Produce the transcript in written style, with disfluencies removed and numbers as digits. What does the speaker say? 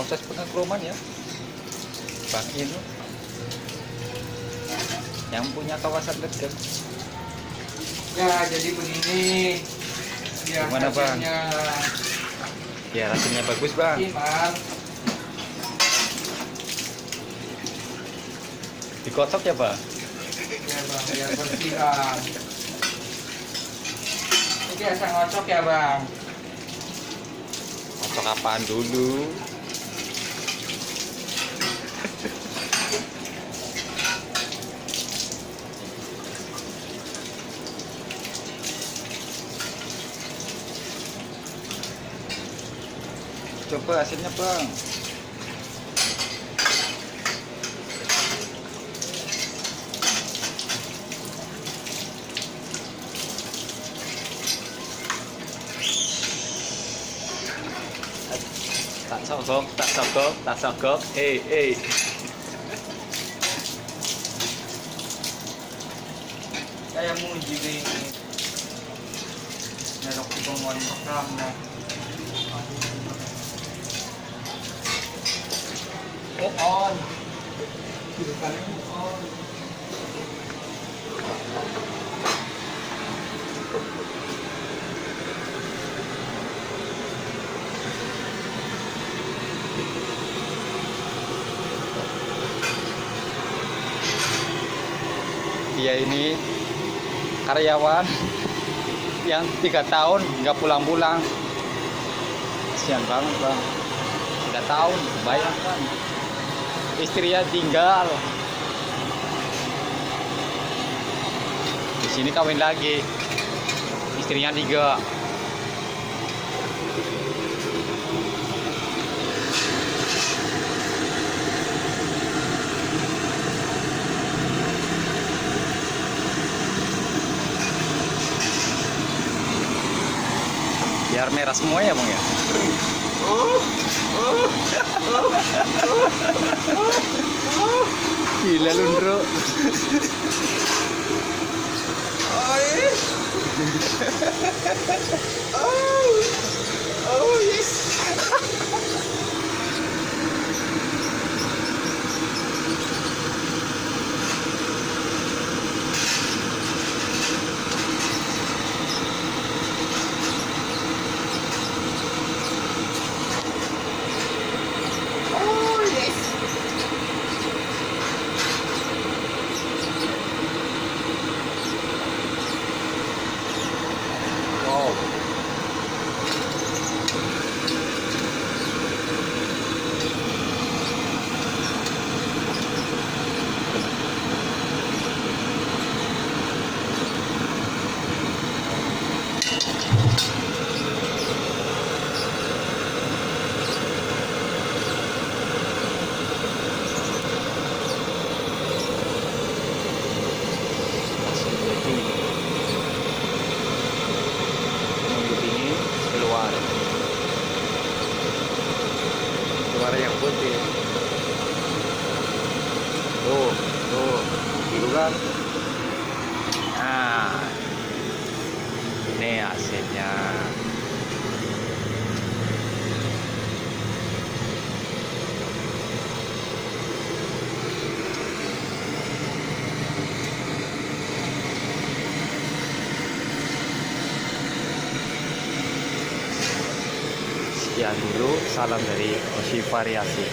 proses pengekroman ya Bang Inu yang punya kawasan Legeng. Ya, jadi begini. Ya, Gimana, Bang? hasilnya Ya rasanya bagus Bang. maksimal. Dikocok ya Bang? Ya Bang, biar bersih Bang. Ini biasa ngocok ya Bang. Kocok apaan dulu? Coba hasilnya Bang. Tak sogok. Kayak muji nih. Nyerok di pengon program nah. On. Hidupannya on. Dia ini karyawan yang 3 tahun nggak pulang-pulang. Kasihan banget Bang. 3 tahun, bayangkan. Istrinya tinggal. Di sini kawin lagi. Istrinya 3. Biar merah semua ya Bang ya. Gila lu Ndro. Oh yes. Oh yes. Wow. Keluar yang putih. Tuh biru kan. Nah, ini hasilnya. Sekian dulu, salam dari Oshi Variasi.